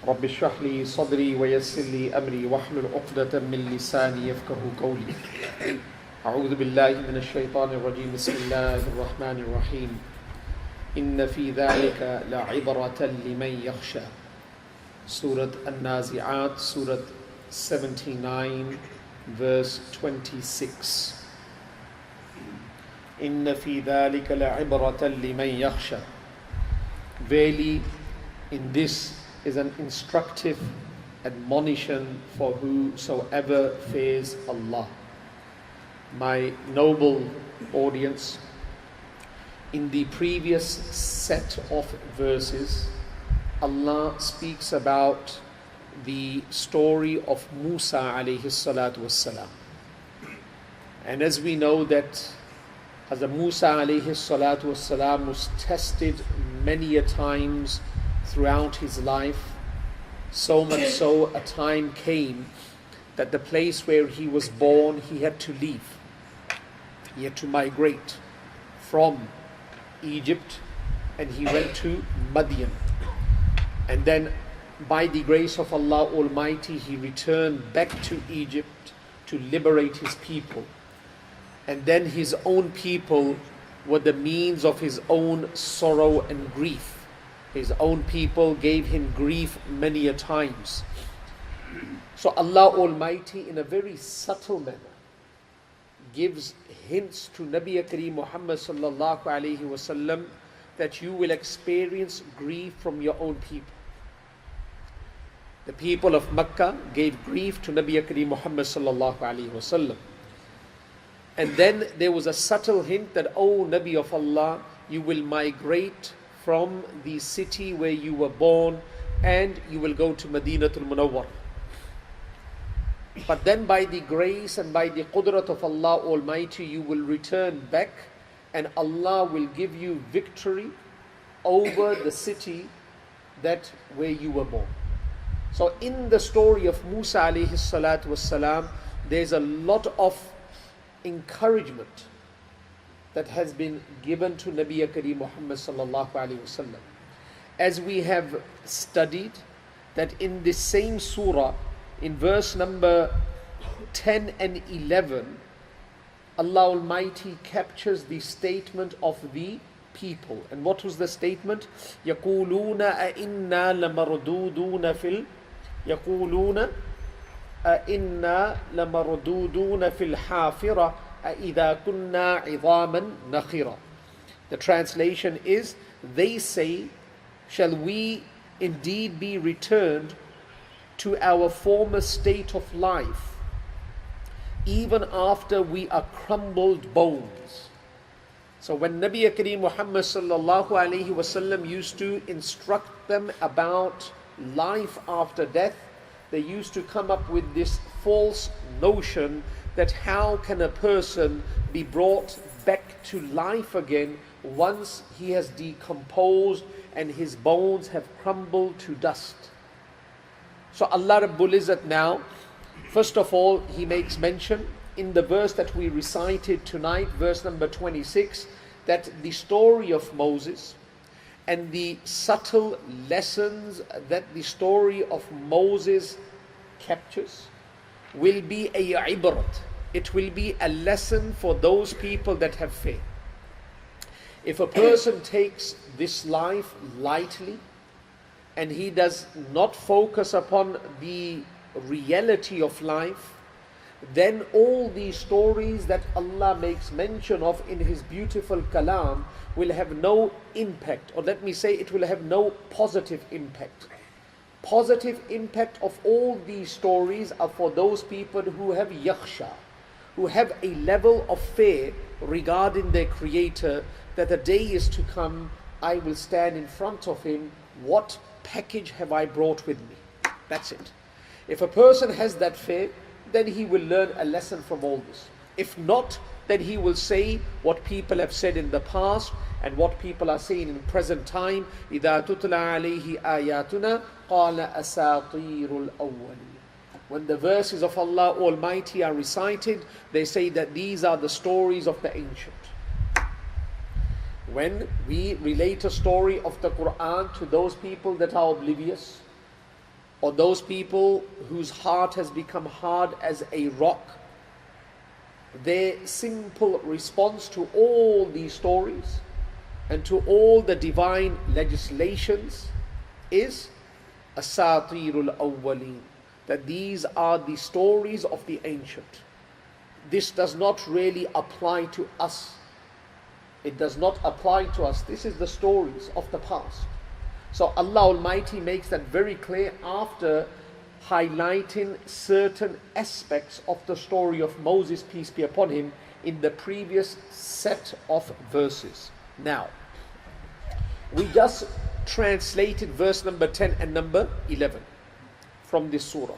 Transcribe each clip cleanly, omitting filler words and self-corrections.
رب اشرح لي صدري ويسر لي أمري واحلل عقدة من لساني يفقهوا قولي. أعوذ بالله من الشيطان الرجيم. بسم الله الرحمن الرحيم. إن في ذلك لعبرة لمن يخشى. Surah Naziath, Surah 79, verse 26. إن في ذلك لعبرة لمن يخشى. Verily, in this is an instructive admonition for whosoever fears Allah. My noble audience, in the previous set of verses, Allah speaks about the story of Musa alayhi salatu wassalam. And as we know that Hazrat Musa alayhi salatu wassalam was tested many a times throughout his life, so much so a time came that the place where he was born, he had to leave. He had to migrate from Egypt, and he went to Madian. And then by the grace of Allah Almighty, he returned back to Egypt to liberate his people. And then his own people were the means of his own sorrow and grief. His own people gave him grief many a times. So Allah Almighty, in a very subtle manner, gives hints to Nabi Kareem Muhammad sallallahu alaihi wasallam that you will experience grief from your own people. The people of Makkah gave grief to Nabi Kareem Muhammad sallallahu alaihi wasallam. And then there was a subtle hint that, oh Nabi of Allah, you will migrate from the city where you were born and you will go to Madinatul Munawwar. But then by the grace and by the qudrat of Allah Almighty, you will return back and Allah will give you victory over the city that where you were born. So in the story of Musa alayhi salatu wassalam, there's a lot of encouragement that has been given to Nabi Kareem Muhammad sallallahu alaihi wasallam. As we have studied that in this same surah, in verse number 10 and 11, Allah Almighty captures the statement of the people. And what was the statement? يَقُولُونَ أَإِنَّا لَمَرْدُودُونَ فِي يَقُولُونَ أَإِنَّا لَمَرْدُودُونَ فِي الْحَافِرَةِ أَإِذَا كُنَّا عِظَامًا نَخِرًا. The translation is, they say, shall we indeed be returned to our former state of life, even after we are crumbled bones. So when Nabi Kareem Muhammad sallallahu alaihi wasallam used to instruct them about life after death, they used to come up with this false notion that how can a person be brought back to life again once he has decomposed and his bones have crumbled to dust. So Allah Rabbul Izzat now, first of all, He makes mention in the verse that we recited tonight, verse number 26, that the story of Moses and the subtle lessons that the story of Moses captures will be a ibrat. It will be a lesson for those people that have faith. If a person takes this life lightly, and he does not focus upon the reality of life, then all these stories that Allah makes mention of in His beautiful kalam will have no impact, or let me say it will have no positive impact. Positive impact of all these stories are for those people who have yakhsha, who have a level of fear regarding their Creator, that a day is to come, I will stand in front of Him, what package have I brought with me? That's it. If a person has that fear, then he will learn a lesson from all this. If not, then he will say what people have said in the past and what people are saying in present time. إِذَا تُتْلَى عَلَيْهِ آيَاتُنَا قَالَ أَسَاطِيرُ الْأَوَّلِينَ. When the verses of Allah Almighty are recited, they say that these are the stories of the ancient. When we relate a story of the Quran to those people that are oblivious, or those people whose heart has become hard as a rock, their simple response to all these stories and to all the divine legislations is Asatirul Awwaleen, that these are the stories of the ancient. This does not really apply to us. It does not apply to us. This is the stories of the past. So Allah Almighty makes that very clear after highlighting certain aspects of the story of Moses, peace be upon him, in the previous set of verses. Now, we just translated verse number 10 and number 11 from this surah.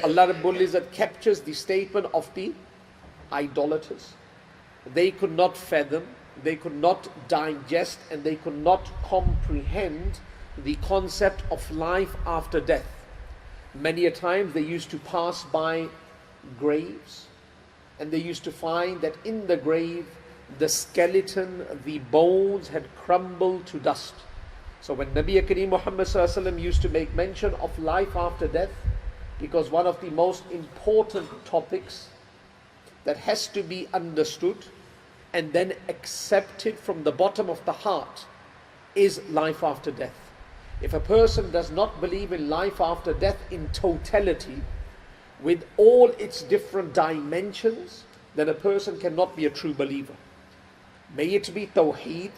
Allah Rabbul Izzat captures the statement of the idolaters. They could not fathom, they could not digest, and they could not comprehend the concept of life after death. Many a times they used to pass by graves, and they used to find that in the grave the skeleton, the bones had crumbled to dust. So when Nabi Kareem Muhammad Sallallahu Alaihi Wasallam used to make mention of life after death, because one of the most important topics that has to be understood and then accepted from the bottom of the heart is life after death. If a person does not believe in life after death in totality, with all its different dimensions, then a person cannot be a true believer. May it be Tawheed,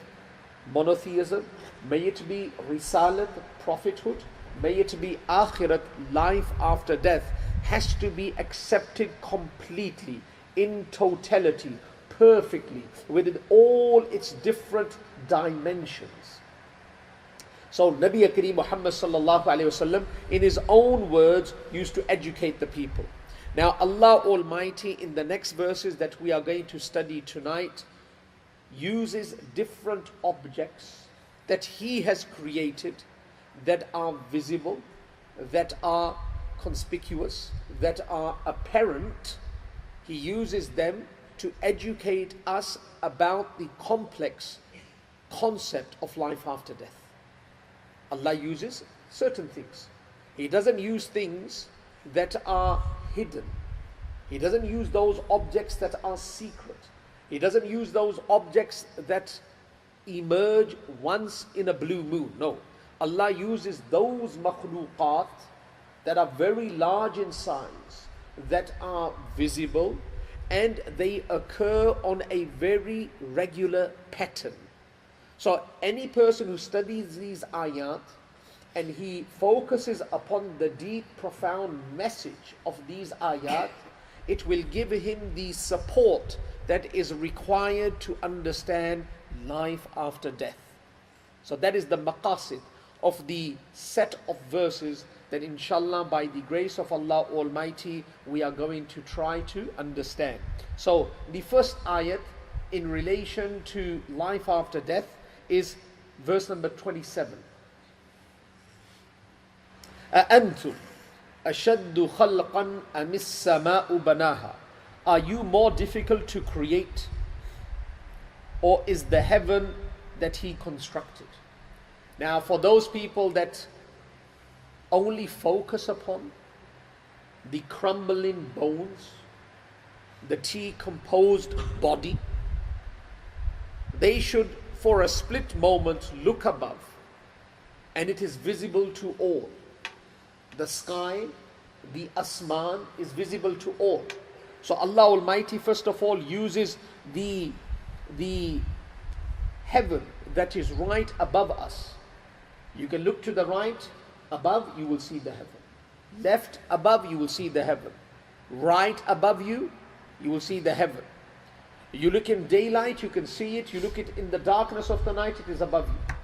monotheism, may it be Risalat, prophethood, may it be Akhirat, life after death, has to be accepted completely, in totality, perfectly, within all its different dimensions. So Nabi Kareem Muhammad Sallallahu Alaihi Wasallam, in his own words, used to educate the people. Now Allah Almighty, in the next verses that we are going to study tonight, uses different objects that He has created, that are visible, that are conspicuous, that are apparent. He uses them to educate us about the complex concept of life after death. Allah uses certain things. He doesn't use things that are hidden. He doesn't use those objects that are secret. He doesn't use those objects that emerge once in a blue moon. No. Allah uses those makhluqat that are very large in size, that are visible, and they occur on a very regular pattern. So any person who studies these ayat and he focuses upon the deep, profound message of these ayat, it will give him the support that is required to understand life after death. So that is the maqasid of the set of verses that inshallah by the grace of Allah Almighty we are going to try to understand. So the first ayat in relation to life after death is verse number 27. أَأَنْتُمْ أَشَدُّ خَلْقًا أَمِ السَّمَاءُ بَنَاهَا. Are you more difficult to create, or is the heaven that He constructed? Now for those people that only focus upon the crumbling bones, the decomposed body, they should for a split moment look above, and it is visible to all. The sky, the asman is visible to all. So Allah Almighty first of all uses the heaven that is right above us. You can look to the right above, you will see the heaven. Left above, you will see the heaven. Right above you, you will see the heaven. You look in daylight, you can see it. You look it in the darkness of the night, it is above you.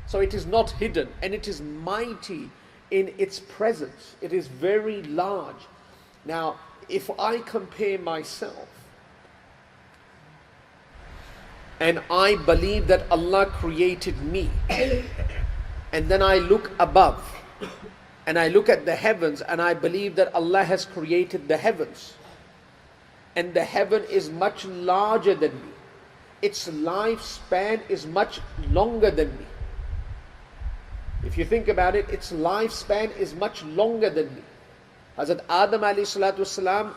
So it is not hidden, and it is mighty in its presence. It is very large. Now, if I compare myself and I believe that Allah created me, and then I look above and I look at the heavens and I believe that Allah has created the heavens, and the heaven is much larger than me, its lifespan is much longer than me. If you think about it, its lifespan is much longer than me. Hazrat Adam alayhi salatu wasalam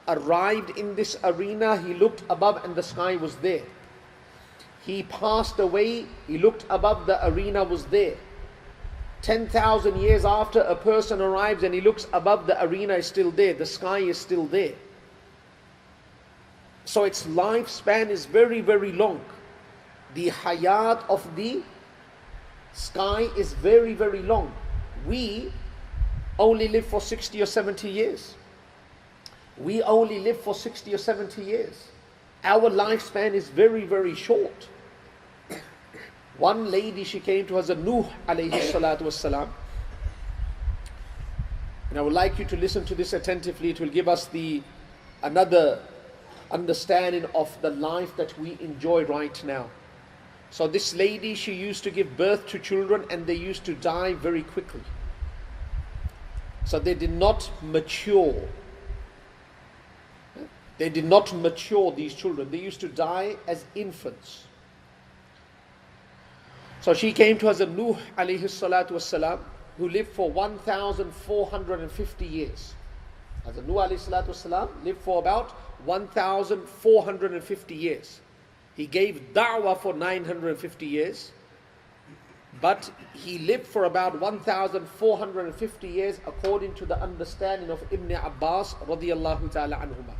arrived in this arena, he looked above and the sky was there. He passed away, he looked above, the arena was there. 10,000 years after, a person arrives and he looks above, the arena is still there, the sky is still there. So its lifespan is very, very long. The hayat of the sky is very, very long. We only live for 60 or 70 years. We only live for 60 or 70 years. Our lifespan is very, very short. One lady, she came to Hazrat Nuh alayhi salatu wassalam. And I would like you to listen to this attentively. It will give us another understanding of the life that we enjoy right now. So this lady, she used to give birth to children and they used to die very quickly. So they did not mature. They did not mature, these children. They used to die as infants. So she came to Hazrat Nuh alayhi salatu wassalam, who lived for 1,450 years. Hazrat Nuh alayhi salatu wassalam lived for about 1,450 years. He gave da'wah for 950 years, but he lived for about 1,450 years according to the understanding of Ibn Abbas radiyallahu ta'ala anhuma.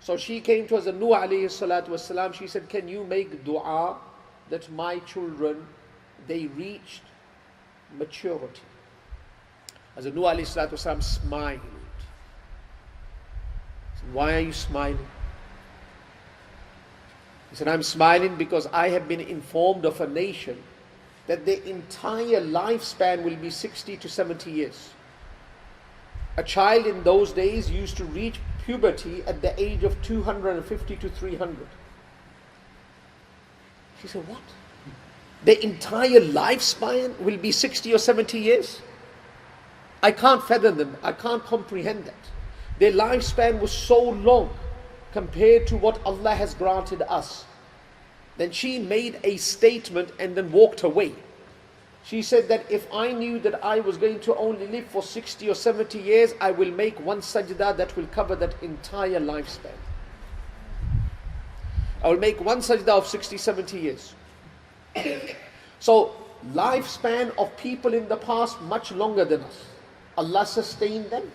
So she came to Hazrat Nuh alayhi salatu wasalam, she said, can you make dua that my children, they reached maturity? Hazrat Nuh alayhi salatu wasalam smiled. He said, why are you smiling? He said, I'm smiling because I have been informed of a nation that their entire lifespan will be 60 to 70 years. A child in those days used to reach puberty at the age of 250 to 300. She said, what? Their entire lifespan will be 60 or 70 years? I can't fathom them. I can't comprehend that. Their lifespan was so long compared to what Allah has granted us. Then she made a statement and then walked away. She said that if I knew that I was going to only live for 60 or 70 years, I will make one sajda that will cover that entire lifespan. I will make one sajda of 60, 70 years. So, lifespan of people in the past much longer than us. Allah sustained them.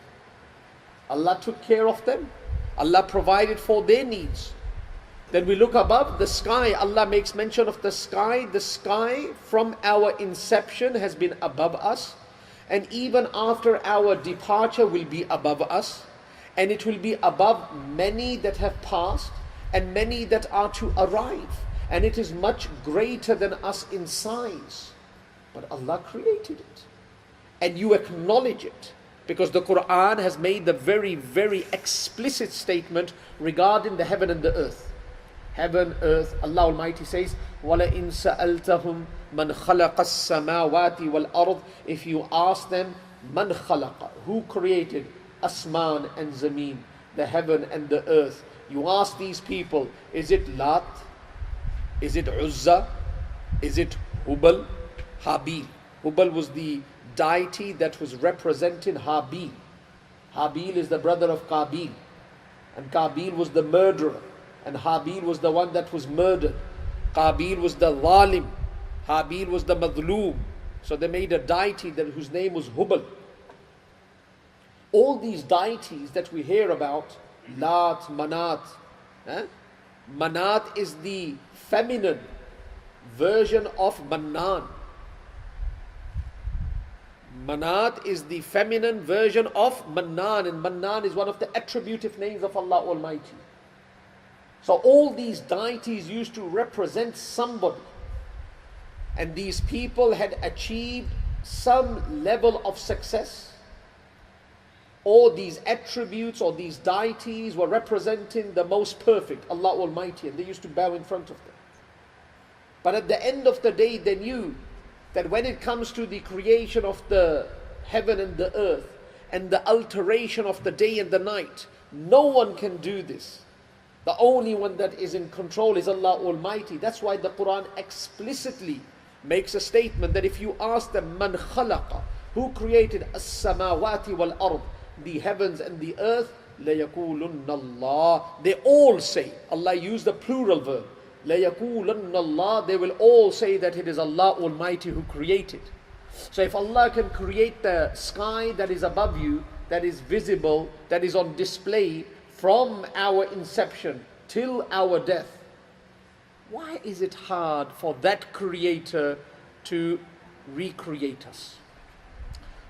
Allah took care of them. Allah provided for their needs. Then we look above the sky. Allah makes mention of the sky. The sky from our inception has been above us. And even after our departure will be above us. And it will be above many that have passed and many that are to arrive. And it is much greater than us in size. But Allah created it. And you acknowledge it. Because the Quran has made the very, very explicit statement regarding the heaven and the earth. Heaven, earth, Allah Almighty says, وَلَئِن سَأَلْتَهُمْ مَنْ خَلَقَ السَّمَاوَاتِ وَالْأَرْضِ. If you ask them, مَنْ خَلَقَ, who created Asman and Zameen, the heaven and the earth. You ask these people, is it Lat? Is it Uzza? Is it Hubal? Habil. Hubal was the deity that was representing Habil. Habil is the brother of Qabil. And Qabil was the murderer. And Habil was the one that was murdered. Qabil was the Zalim. Habil was the Madloom. So they made a deity whose name was Hubal. All these deities that we hear about, Lat, Manat. Manat is the feminine version of Mannan. Manat is the feminine version of Mannan, and Mannan is one of the attributive names of Allah Almighty. So all these deities used to represent somebody, and these people had achieved some level of success. All these attributes or these deities were representing the most perfect, Allah Almighty, and they used to bow in front of them. But at the end of the day, they knew that when it comes to the creation of the heaven and the earth and the alteration of the day and the night, no one can do this. The only one that is in control is Allah Almighty. That's why the Quran explicitly makes a statement that if you ask them, Man khalaqa, who created as-samawati wal-ard, the heavens and the earth, لَيَقُولُنَّ اللَّهِ, they all say, Allah used the plural verb, لَيَقُولُنَّ اللَّهِ, they will all say that it is Allah Almighty who created. So if Allah can create the sky that is above you, that is visible, that is on display from our inception till our death, why is it hard for that creator to recreate us,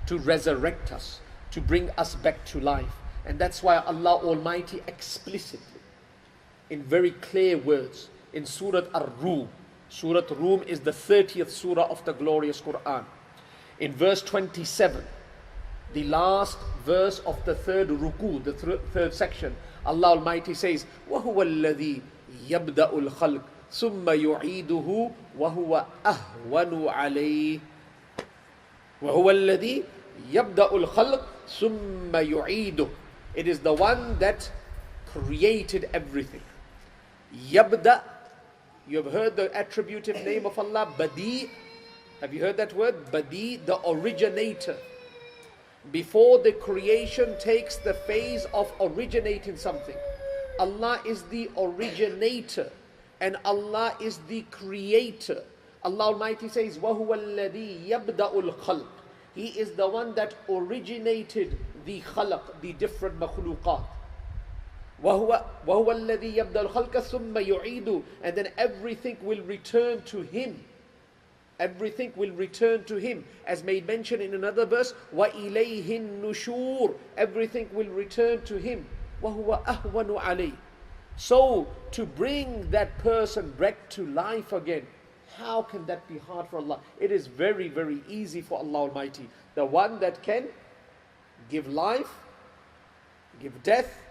to resurrect us, to bring us back to life? And that's why Allah Almighty explicitly, in very clear words, in Surah Ar-Rum, Surah Rum is the 30th surah of the glorious Quran. In verse 27, the last verse of the third ruku, the third section, Allah Almighty says, وَهُوَ الَّذِي يَبْدَأُ الْخَلْقِ ثُمَّ يُعِيدُهُ وَهُوَ أَهْوَنُ عَلَيْهِ وَهُوَ الَّذِي يَبْدَأُ الْخَلْقِ ثُمَّ يُعِيدُهُ. It is the one that created everything. Yabda, you have heard the attributive name of Allah, Badi. Have you heard that word? Badi, the originator. Before the creation takes the phase of originating something, Allah is the originator and Allah is the creator. Allah Almighty says, وَهُوَ الَّذِي يَبْدَأُ الْخَلْقِ. He is the one that originated the khalq, the different makhluqat. وَهُوَ الَّذِي يَبْدَأُ الْخَلْقَ ثُمَّ يُعِيدُ. And then everything will return to Him. Everything will return to Him. As made mention in another verse, وَإِلَيْهِ النُّشُورِ. Everything will return to Him. وَهُوَ أَهْوَنُ عَلَيْهِ. So, to bring that person back to life again, how can that be hard for Allah? It is very, very easy for Allah Almighty. The one that can give life, give death,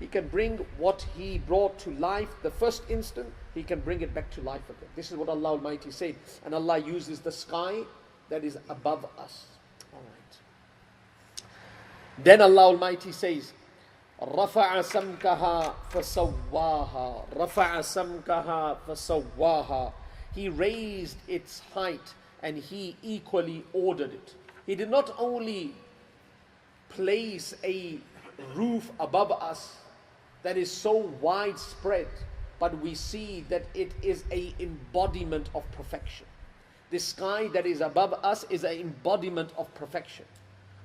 He can bring what He brought to life the first instant, He can bring it back to life again. This is what Allah Almighty said. And Allah uses the sky that is above us. Alright. Then Allah Almighty says, رَفَعَ سَمْكَهَا فَسَوَّاهَا رَفَعَ سَمْكَهَا فَسَوَّاهَا. He raised its height and He equally ordered it. He did not only place a roof above us that is so widespread, but we see that it is an embodiment of perfection. The sky that is above us is an embodiment of perfection.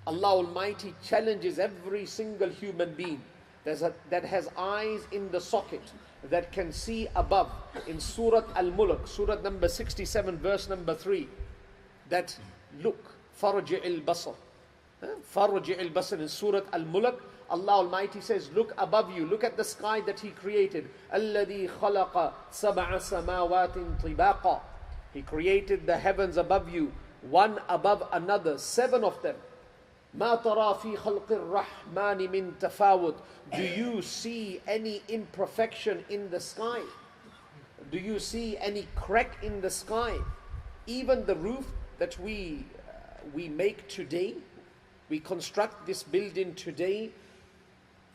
Allah Almighty challenges every single human being that has eyes in the socket, that can see above. In Surah Al-Mulk, Surah number 67, verse number 3, that look, فَرْجِعِ الْبَصَرِ. فَرْجِعِ الْبَصَرِ. In Surah Al-Mulk, Allah Almighty says, look above you, look at the sky that He created. الَّذِي خَلَقَ سَبْعَ سَمَاوَاتٍ طِبَاقًا. He created the heavens above you, one above another, 7 of them. مَا تَرَى فِي خَلْقِ الرَّحْمَنِ مِن تَفَاوُتٍ. Do you see any imperfection in the sky? Do you see any crack in the sky? Even the roof that we make today, we construct this building today,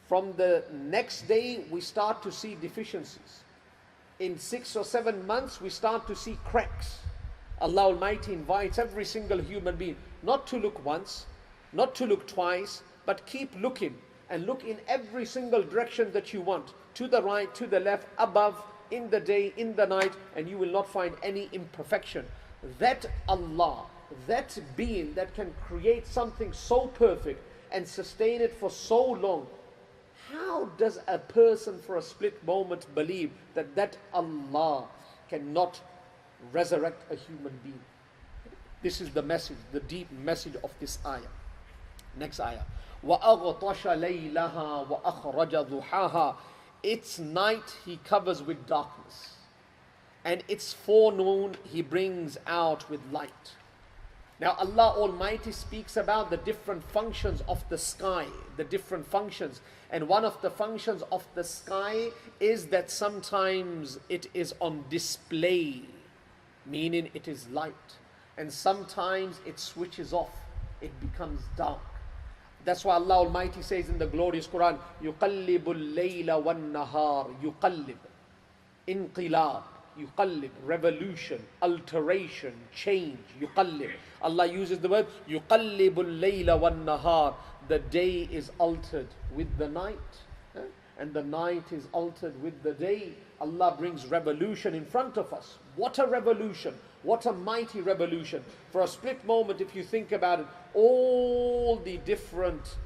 from the next day we start to see deficiencies. In 6 or 7 months we start to see cracks. Allah Almighty invites every single human being not to look once, not to look twice, but keep looking, and look in every single direction that you want, to the right, to the left, above, in the day, in the night, and you will not find any imperfection. That Allah, that being that can create something so perfect and sustain it for so long, how does a person for a split moment believe that that Allah cannot resurrect a human being? This is the message, the deep message of this ayah. Next ayah. وَأَغْطَشَ لَيْلَهَا وَأَخْرَجَ ضُحَاهَا. Its night He covers with darkness, and its forenoon He brings out with light. Now Allah Almighty speaks about the different functions of the sky, the different functions. And one of the functions of the sky is that sometimes it is on display, meaning it is light. And sometimes it switches off, it becomes dark. That's why Allah Almighty says in the glorious Quran, يُقَلِّبُ اللَّيْلَ وَالنَّهَارِ. يُقَلِّبُ. Inqilab. yuqallib, revolution, alteration, change, yuqallib. Allah uses the word yuqallibul layla wan nahar. The day is altered with the night, and the night is altered with the day. Allah brings revolution in front of us. What a revolution! What a mighty revolution. For a split moment, if you think about it, all the different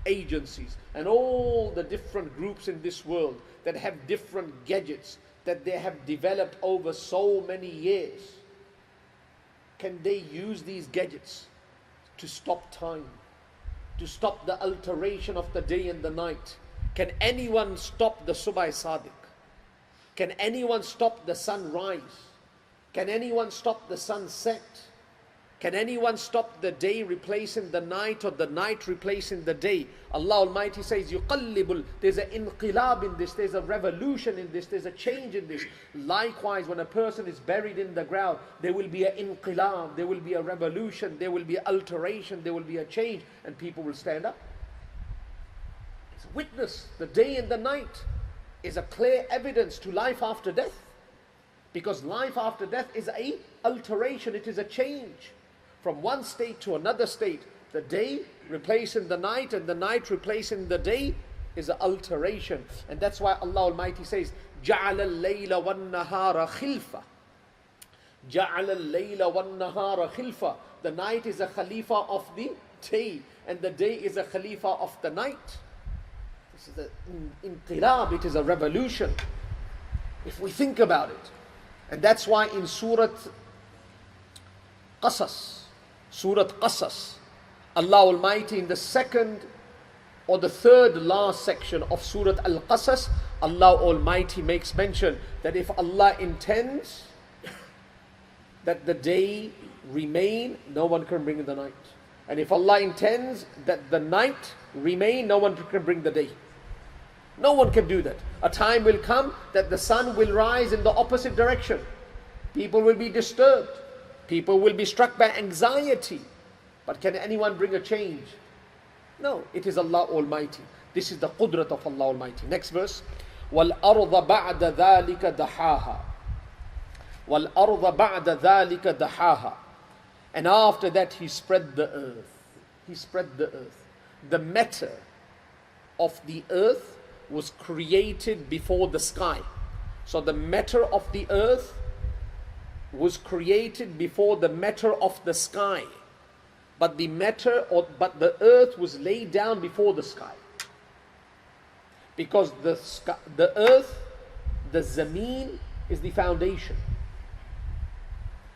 agencies and all the different groups in this world that have different gadgets that they have developed over so many years, can they use these gadgets to stop time, to stop the alteration of the day and the night? Can anyone stop the Subh Sadiq? Can anyone stop the sunrise? Can anyone stop the sunset? Can anyone stop the day replacing the night, or the night replacing the day? Allah Almighty says, yuqallibul, there's an inqilab in this, there's a revolution in this, there's a change in this. Likewise, when a person is buried in the ground, there will be an inqilab, there will be a revolution, there will be alteration, there will be a change, and people will stand up. It's a witness. The day and the night is a clear evidence to life after death. Because life after death is a alteration, it is a change. From one state to another state. The day replacing the night and the night replacing the day is an alteration. And that's why Allah Almighty says, جَعَلَ اللَّيْلَ وَالنَّهَارَ خِلْفَةً. جَعَلَ اللَّيْلَ وَالنَّهَارَ خِلْفَةً. The night is a khalifa of the day, and the day is a khalifa of the night. This is an inqilab, it is a revolution, if we think about it. And that's why in Surah Qasas, Allah Almighty, in the second or the third last section of Surah Al-Qasas, Allah Almighty makes mention that if Allah intends that the day remain, no one can bring the night. And if Allah intends that the night remain, no one can bring the day. No one can do that. A time will come that the sun will rise in the opposite direction. People will be disturbed. People will be struck by anxiety. But can anyone bring a change? No, it is Allah Almighty. This is the qudrat of Allah Almighty. Next verse. وَالْأَرْضَ بَعْدَ ذَلِكَ دَحَاهَا. وَالْأَرْضَ بَعْدَ ذَلِكَ دَحَاهَا. And after that He spread the earth. He spread the earth. The matter of the earth was created before the sky. So the matter of the earth was created before the matter of the sky. But the earth was laid down before the sky. Because the earth, the zameen, is the foundation.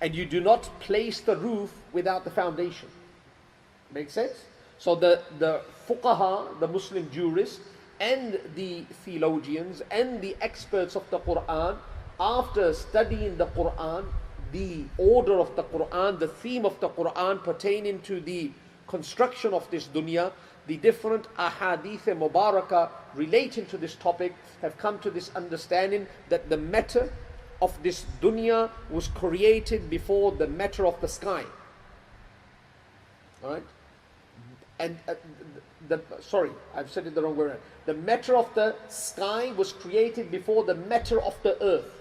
And you do not place the roof without the foundation. Make sense? So the fuqaha, the Muslim jurists, and the theologians and the experts of the Quran, after studying the Quran, the order of the Quran, the theme of the Quran pertaining to the construction of this dunya, the different ahadith mubarakah relating to this topic, have come to this understanding that the matter of this dunya was created before the matter of the sky. Alright? And sorry, I've said it the wrong way around. The matter of the sky was created before the matter of the earth.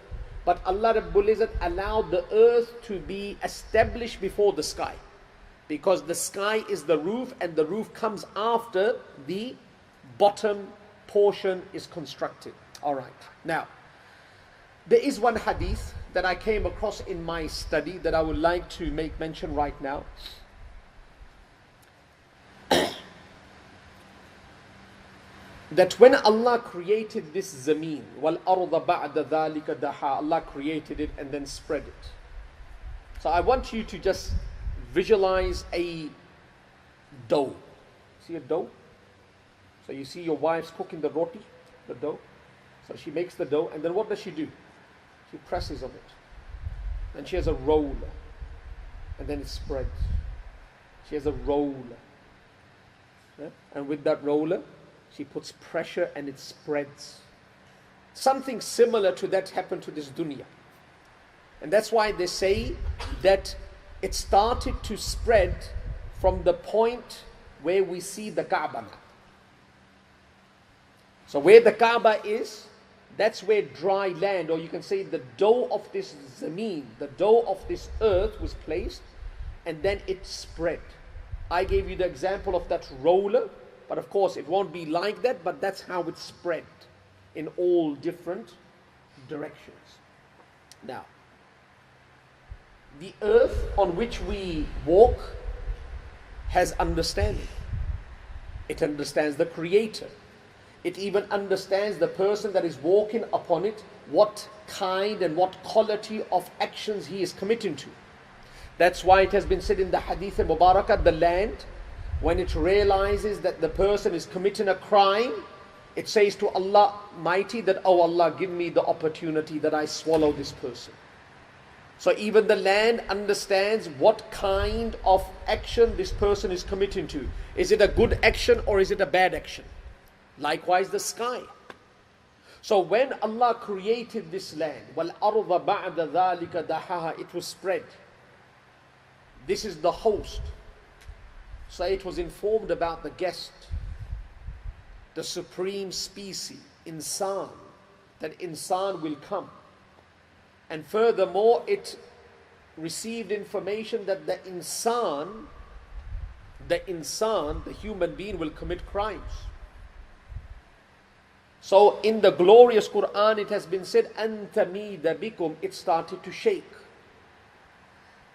But Allah Rabbul Izzat allowed the earth to be established before the sky. Because the sky is the roof, and the roof comes after the bottom portion is constructed. Alright. Now, there is one hadith that I came across in my study that I would like to make mention right now. That when Allah created this zameen, وَالْأَرْضَ بَعْدَ ذَلِكَ دَحَا, Allah created it and then spread it. So I want you to just visualize a dough. See a dough? So you see your wife's cooking the roti, the dough. So she makes the dough, and then what does she do? She presses on it. And she has a roller. And then it spreads. She has a roller. Yeah? And with that roller, she puts pressure and it spreads. Something similar to that happened to this dunya. And that's why they say that it started to spread from the point where we see the Kaaba now. So where the Kaaba is, That's where dry land, or you can say the dough of this zameen, the dough of this earth was placed, and then it spread. I gave you the example of that roller, but of course it won't be like that, but that's how it spread in all different directions. Now, the earth on which we walk has understanding. It understands the Creator. It even understands the person that is walking upon it, what kind and what quality of actions he is committing to. That's why it has been said in the Hadith al-Mubarakah, the land, when it realizes that the person is committing a crime, it says to Allah Mighty that, oh Allah, give me the opportunity that I swallow this person. So even the land understands what kind of action this person is committing to. Is it a good action or is it a bad action? Likewise the sky. So when Allah created this land, وَالْأَرْضَ بَعْدَ ذَلِكَ دَحَاهَا, it was spread. This is the host. So it was informed about the guest, the supreme species, insan, that insan will come. And furthermore, it received information that the insan, the human being, will commit crimes. So in the glorious Quran it has been said, أَنْتَمِيدَ بِكُمْ, it started to shake.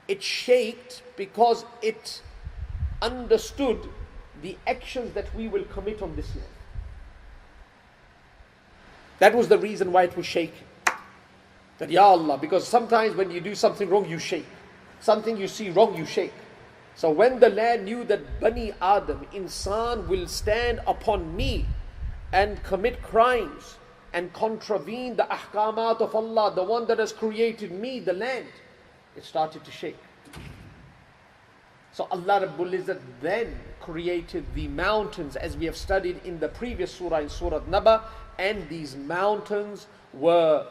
It shaked because it understood the actions that we will commit on this land. That was the reason why it was shaking. That, Ya Allah, because sometimes when you do something wrong, you shake. Something you see wrong, you shake. So when the land knew that Bani Adam, insan, will stand upon me and commit crimes and contravene the ahkamat of Allah, the one that has created me, the land, it started to shake. So Allah Rabbul Izzat then created the mountains, as we have studied in the previous surah, in Surah Naba, and these mountains were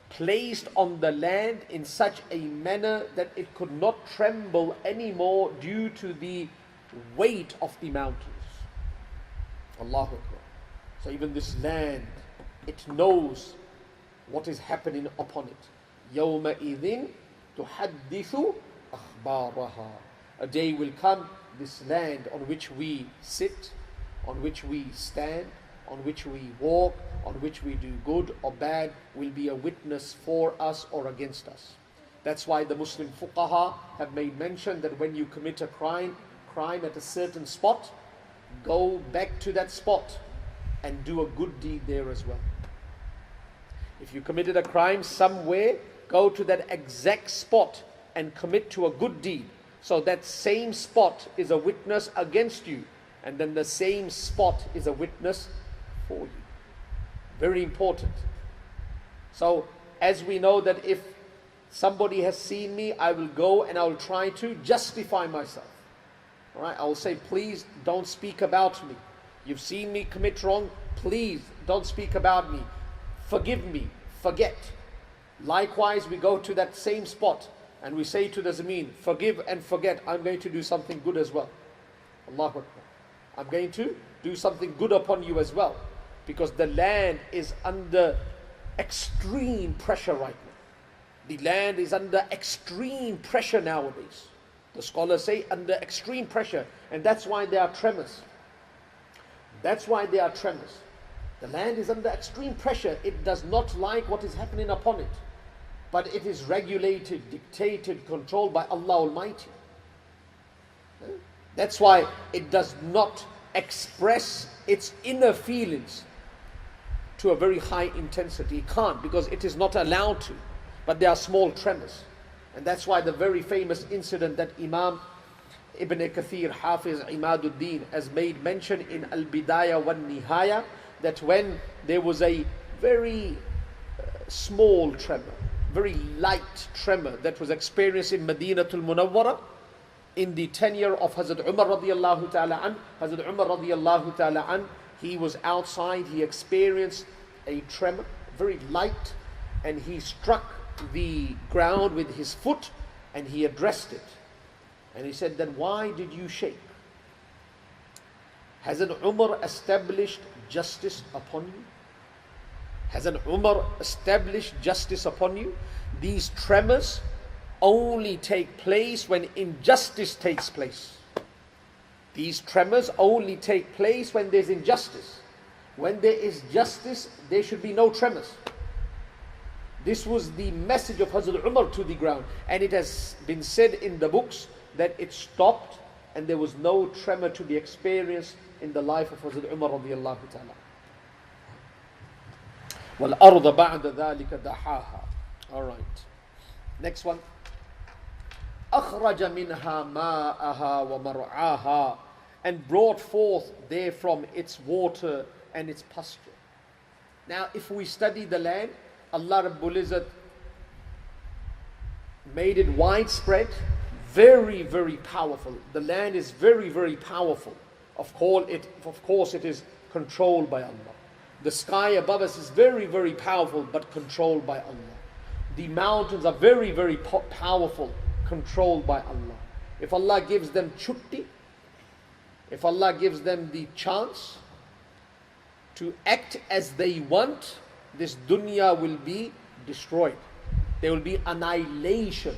placed on the land in such a manner that it could not tremble anymore due to the weight of the mountains. Allahu Akbar. So even this land, it knows what is happening upon it. يَوْمَئِذٍ تُحَدِّثُ أَخْبَارَهَا. A day will come, this land on which we sit, on which we stand, on which we walk, on which we do good or bad, will be a witness for us or against us. That's why the Muslim fuqaha have made mention that when you commit a crime at a certain spot, go back to that spot and do a good deed there as well. If you committed a crime somewhere, go to that exact spot and commit to a good deed. So that same spot is a witness against you, and then the same spot is a witness for you. Very important. So as we know that if somebody has seen me, I will go and I will try to justify myself. All right, I will say, please don't speak about me. You've seen me commit wrong, please don't speak about me. Forgive me, forget. Likewise, we go to that same spot and we say to the Zameen, forgive and forget, I'm going to do something good as well. Allahu Akbar. I'm going to do something good upon you as well. Because the land is under extreme pressure right now. The land is under extreme pressure nowadays. The scholars say under extreme pressure, and that's why there are tremors. That's why there are tremors. The land is under extreme pressure. It does not like what is happening upon it. But it is regulated, dictated, controlled by Allah Almighty. That's why it does not express its inner feelings to a very high intensity. It can't, because it is not allowed to. But there are small tremors. And that's why the very famous incident that Imam Ibn Kathir, Hafiz Imaduddin, has made mention in Al-Bidayah wa Nihaya, that when there was a very small tremor, very light tremor that was experienced in Madinatul Munawwara in the tenure of Hazrat Umar radiallahu ta'ala an. Hazrat Umar radiallahu ta'ala an, he was outside, he experienced a tremor, very light, and he struck the ground with his foot and he addressed it. And he said, then why did you shake? Hasn't Umar established justice upon you? Hasn't Umar established justice upon you? These tremors only take place when injustice takes place. These tremors only take place when there's injustice. When there is justice, there should be no tremors. This was the message of Hazrat Umar to the ground. And it has been said in the books that it stopped and there was no tremor to be experienced in the life of Hazrat Umar radiallahu ta'ala. وَالْأَرْضَ بَعْدَ ذَلِكَ دَحَاهَا. All right. Next one. أَخْرَجَ مِنْهَا مَاءَهَا وَمَرْعَاهَا. And brought forth therefrom its water and its pasture. Now, if we study the land, Allah Rabbul Izzat made it widespread, very, very powerful. The land is very, very powerful. Of course, it is controlled by Allah. The sky above us is very, very powerful, but controlled by Allah. The mountains are very, very powerful, controlled by Allah. If Allah gives them chutti, if Allah gives them the chance to act as they want, this dunya will be destroyed. There will be annihilation.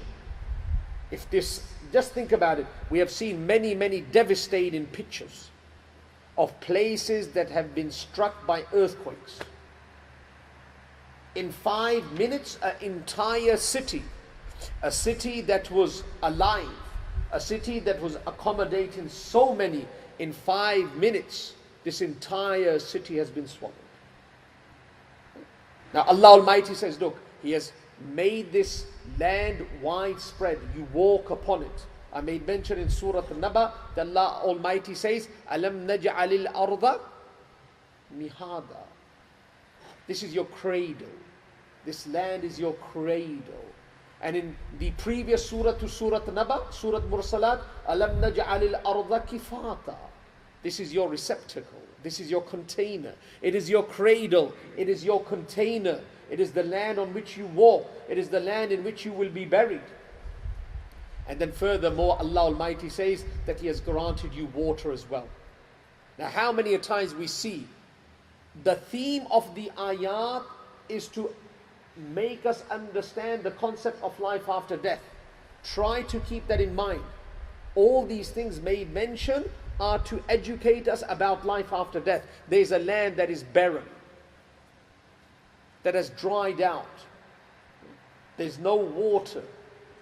If this, just think about it. We have seen many, many devastating pictures of places that have been struck by earthquakes. In 5 minutes, an entire city, a city that was alive, a city that was accommodating so many, in 5 minutes, this entire city has been swallowed. Now Allah Almighty says, look, He has made this land widespread. You walk upon it. I made mention in Surah An-Naba that Allah Almighty says, Alam naj'alil arda mihada. This is your cradle. This land is your cradle. And in the previous surah to Surah An-Naba, Surah Mursalat, Alam naj'alil arda kifata. This is your receptacle. This is your container. It is your cradle. It is your container. It is the land on which you walk. It is the land in which you will be buried. And then furthermore, Allah Almighty says that He has granted you water as well. Now, how many times we see the theme of the ayat is to make us understand the concept of life after death. Try to keep that in mind. All these things made mention are to educate us about life after death. There is a land that is barren, that has dried out. There's no water.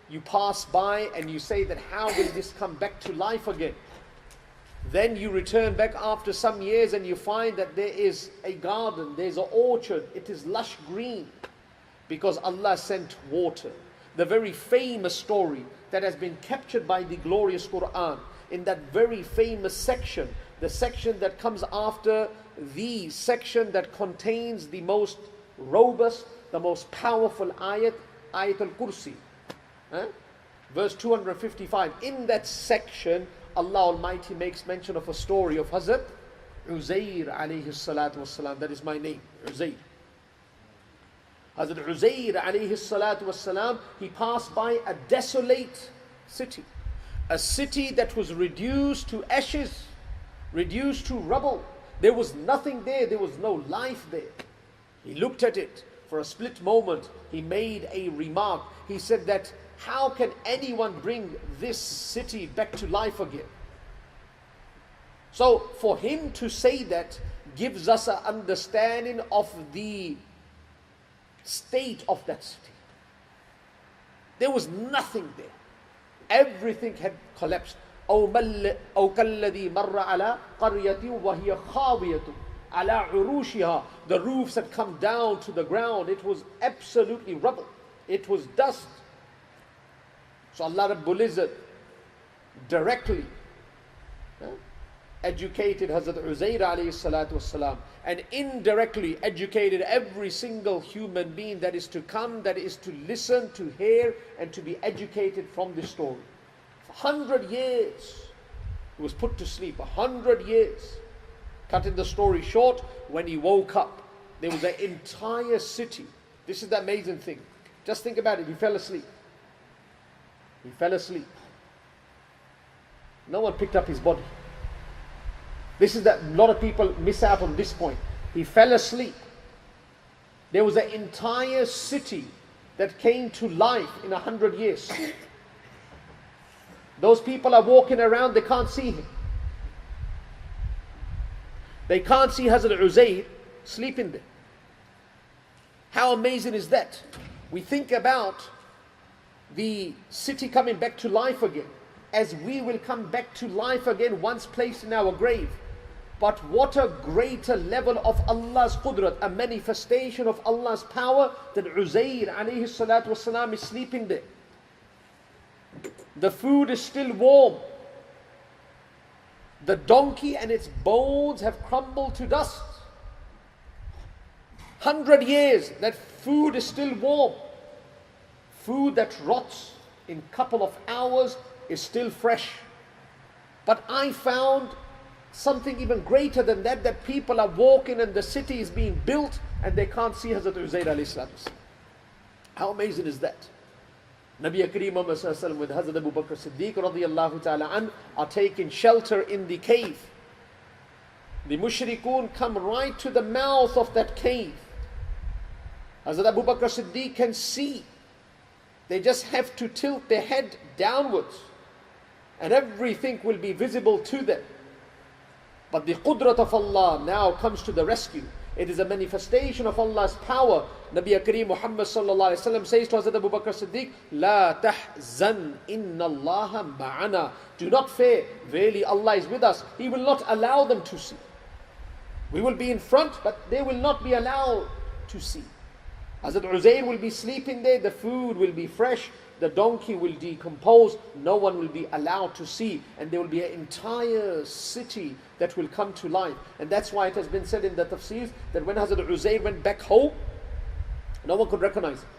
You pass by and you say that how will this come back to life again? Then you return back after some years and you find that there is a garden, there's an orchard, it is lush green because Allah sent water. The very famous story that has been captured by the glorious Quran, in that very famous section, the section that comes after the section that contains the most robust, the most powerful ayat, Ayat al-Kursi. Verse 255. In that section, Allah Almighty makes mention of a story of Hazrat Uzair alayhi salatu wassalam. That is my name, Uzair. Hazrat Uzair alayhi salatu wassalam, he passed by a desolate city. A city that was reduced to ashes, reduced to rubble. There was nothing there, there was no life there. He looked at it for a split moment. He made a remark. He said that, how can anyone bring this city back to life again? So for him to say that gives us an understanding of the state of that city. There was nothing there. Everything had collapsed. أو كالذي مر على قرية وهي خاوية على عروشها. The roofs had come down to the ground. It was absolutely rubble. It was dust. So Allah Rabbul Izzat directly educated Hazrat Uzair alayhi salatu wassalam, and indirectly educated every single human being that is to come, that is to listen, to hear, and to be educated from this story. For 100 years he was put to sleep. 100 years. Cutting the story short, when he woke up, there was an entire city. This is the amazing thing. Just think about it. He fell asleep. He fell asleep. No one picked up his body. This is that a lot of people miss out on this point. He fell asleep. There was an entire city that came to life in 100 years. Those people are walking around, they can't see him. They can't see Hazrat Uzair sleeping there. How amazing is that? We think about the city coming back to life again, as we will come back to life again once placed in our grave. But what a greater level of Allah's qudrat, a manifestation of Allah's power, that Uzair alayhi salatu wasalam is sleeping there. The food is still warm. The donkey and its bones have crumbled to dust. 100 years, that food is still warm. Food that rots in a couple of hours is still fresh. But I found something even greater than that, that people are walking and the city is being built and they can't see Hazrat Uzair alayhi salam. How amazing is that? Nabi Kareem Muhammad with Hazrat Abu Bakr Siddiq radiyallahu ta'ala an are taking shelter in the cave. The mushrikun come right to the mouth of that cave. Hazrat Abu Bakr Siddiq can see. They just have to tilt their head downwards and everything will be visible to them. But the qudrat of Allah now comes to the rescue. It is a manifestation of Allah's power. Nabi Kareem Muhammad sallallahu alaihi wasallam says to Hazrat Abu Bakr Siddiq, "La tahzan, inna Allah ma'ana." Do not fear, verily Allah is with us. He will not allow them to see. We will be in front, but they will not be allowed to see. Hazrat Uzair will be sleeping there, the food will be fresh, the donkey will decompose, no one will be allowed to see, and there will be an entire city that will come to life. And that's why it has been said in the Tafseer that when Hazrat Uzair went back home, no one could recognize him.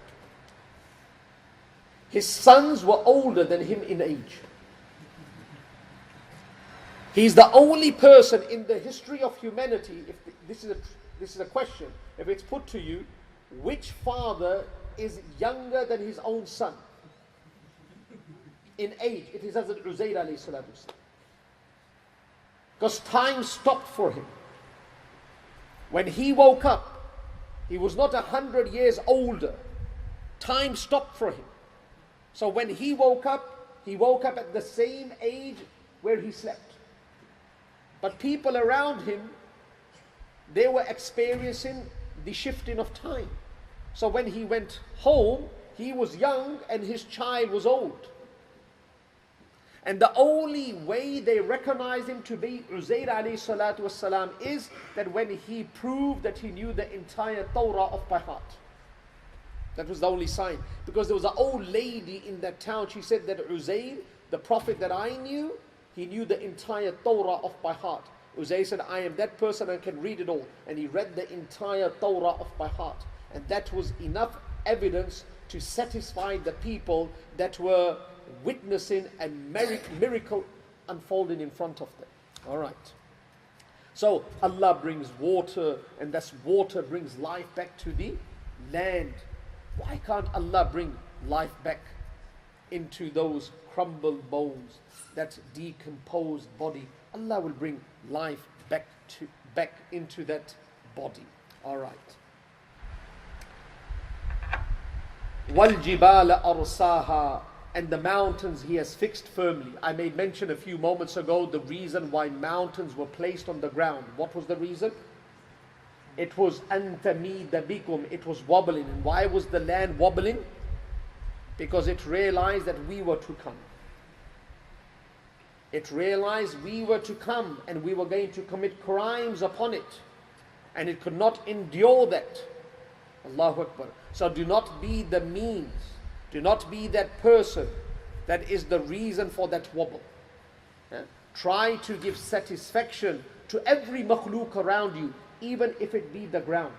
His sons were older than him in age. He's the only person in the history of humanity, if this is a question, if it's put to you, which father is younger than his own son in age? It is Hazrat Uzair alayhi salatu wasalam. Because time stopped for him. When he woke up, he was not 100 years older. Time stopped for him. So when he woke up at the same age where he slept. But people around him, they were experiencing the shifting of time. So when he went home, he was young and his child was old. And the only way they recognized him to be Uzair alayhi salatu wasalam is that when he proved that he knew the entire Torah off by heart. That was the only sign. Because there was an old lady in that town, she said that Uzair, the prophet that I knew, he knew the entire Torah off by heart. Uzair said, I am that person and can read it all. And he read the entire Torah off by heart. And that was enough evidence to satisfy the people that were witnessing a miracle unfolding in front of them. All right. So Allah brings water, and that water brings life back to the land. Why can't Allah bring life back into those crumbled bones, that decomposed body? Allah will bring life back into that body. All right. وَالْجِبَالَ أَرْسَاهَا, and the mountains He has fixed firmly. I made mention a few moments ago the reason why mountains were placed on the ground. What was the reason? It was أَن تَمِيدَ بِكُمْ, it was wobbling. And why was the land wobbling? Because it realized that we were to come. It realized we were to come and we were going to commit crimes upon it. And it could not endure that. Allahu Akbar. So do not be the means. Do not be that person that is the reason for that wobble. Try to give satisfaction to every makhluk around you, even if it be the ground.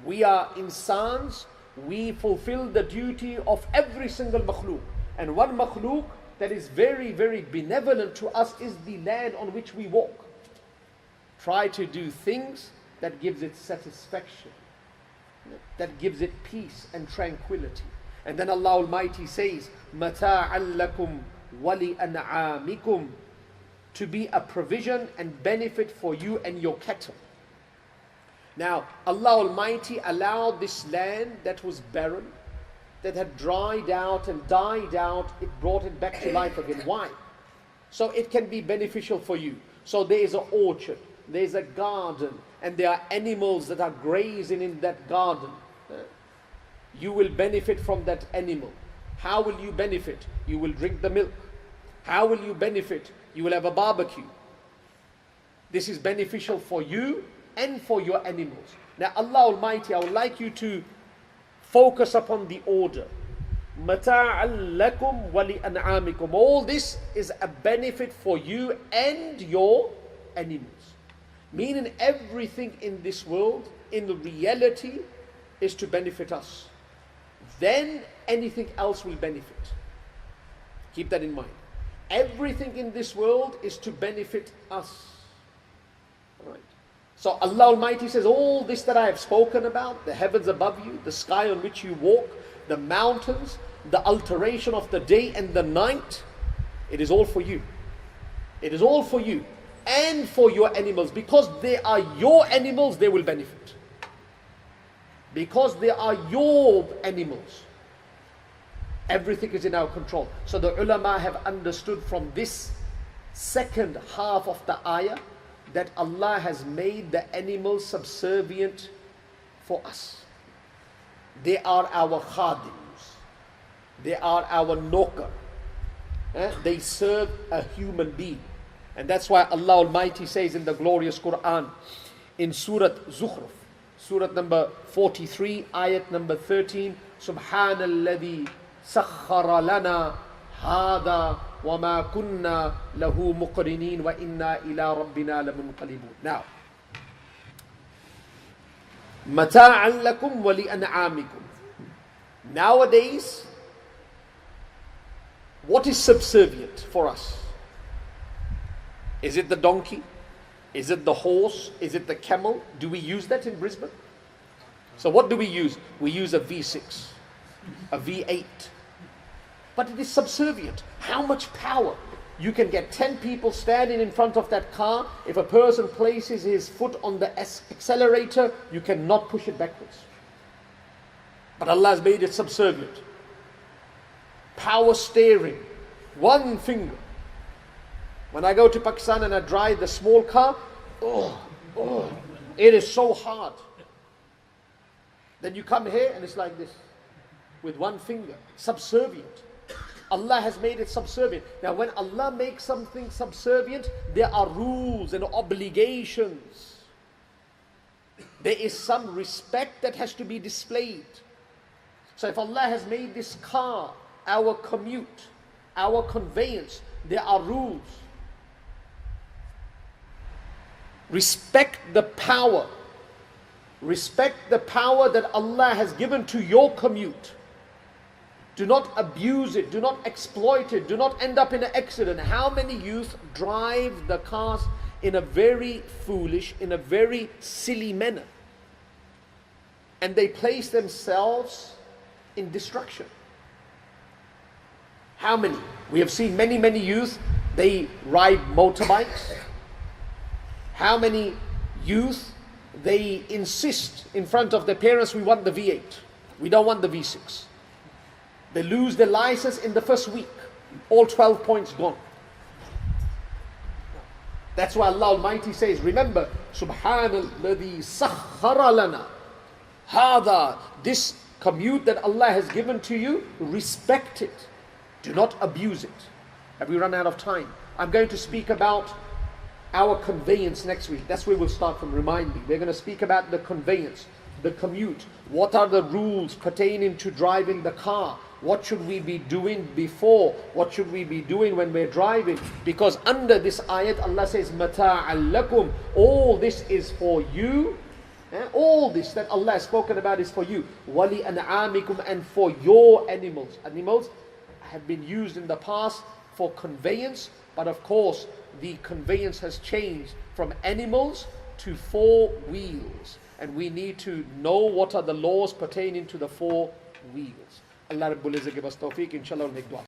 We are insans. We fulfill the duty of every single makhluk. And one makhluk that is very, very benevolent to us is the land on which we walk. Try to do things that gives it satisfaction, that gives it peace and tranquility. And then Allah Almighty says, مَتَاعًا لَكُمْ وَلِأَنْعَامِكُمْ, to be a provision and benefit for you and your cattle. Now, Allah Almighty allowed this land that was barren, that had dried out and died out, it brought it back to life again. Why? So it can be beneficial for you. So there is an orchard, there is a garden, and there are animals that are grazing in that garden. You will benefit from that animal. How will you benefit? You will drink the milk. How will you benefit? You will have a barbecue. This is beneficial for you and for your animals. Now Allah Almighty, I would like you to focus upon the order. مَتَاعًا لَكُمْ وَلِأَنْعَامِكُمْ. All this is a benefit for you and your animals. Meaning everything in this world, in the reality, is to benefit us. Then anything else will benefit. Keep that in mind. Everything in this world is to benefit us. Right. So Allah Almighty says, all this that I have spoken about, the heavens above you, the sky on which you walk, the mountains, the alteration of the day and the night, it is all for you. It is all for you and for your animals. Because they are your animals, they will benefit. Because they are your animals, everything is in our control. So the ulama have understood from this second half of the ayah that Allah has made the animals subservient for us. They are our khadims. They are our nokar. They serve a human being. And that's why Allah Almighty says in the glorious Quran, in Surah Zukhruf, Surah number 43, ayat number 13, Subhanalladhi sakhara lana hada wa ma kunna lahu muqrinin wa inna ila rabbina lamunqalibun. Now, mata'an lakum wa li'an'amikum. Nowadays, what is subservient for us? Is it the donkey? Is it the horse? Is it the camel? Do we use that in Brisbane? So what do we use? We use a V6, a V8. But it is subservient. How much power? You can get 10 people standing in front of that car. If a person places his foot on the accelerator, you cannot push it backwards. But Allah has made it subservient. Power steering, one finger. When I go to Pakistan and I drive the small car, it is so hard. Then you come here and it's like this, with one finger, subservient. Allah has made it subservient. Now when Allah makes something subservient, there are rules and obligations. There is some respect that has to be displayed. So if Allah has made this car our commute, our conveyance, there are rules. Respect the power. Respect the power that Allah has given to your commute. Do not abuse it. Do not exploit it. Do not end up in an accident. How many youth drive the cars in a very foolish, in a very silly manner? And they place themselves in destruction. How many? We have seen many youth, they ride motorbikes. How many youth, they insist in front of their parents, we want the V8. We don't want the V6. They lose their license in the first week. All 12 points gone. That's why Allah Almighty says, remember, Subhanalladhi sakhara lana hada. This commute that Allah has given to you, respect it. Do not abuse it. Have we run out of time? I'm going to speak about our conveyance next week. That's where we'll start from. Remind me. We're going to speak about the conveyance, the commute. What are the rules pertaining to driving the car? What should we be doing before? What should we be doing when we're driving? Because under this ayat, Allah says, Mata'an lakum. All this is for you. All this that Allah has spoken about is for you. Wali an'amikum, and for your animals. Animals have been used in the past for conveyance, but of course the conveyance has changed from animals to 4 wheels, and we need to know what are the laws pertaining to the 4 wheels. Allah Rabbul Izzah give us tawfiq. Inshallah we'll make dua.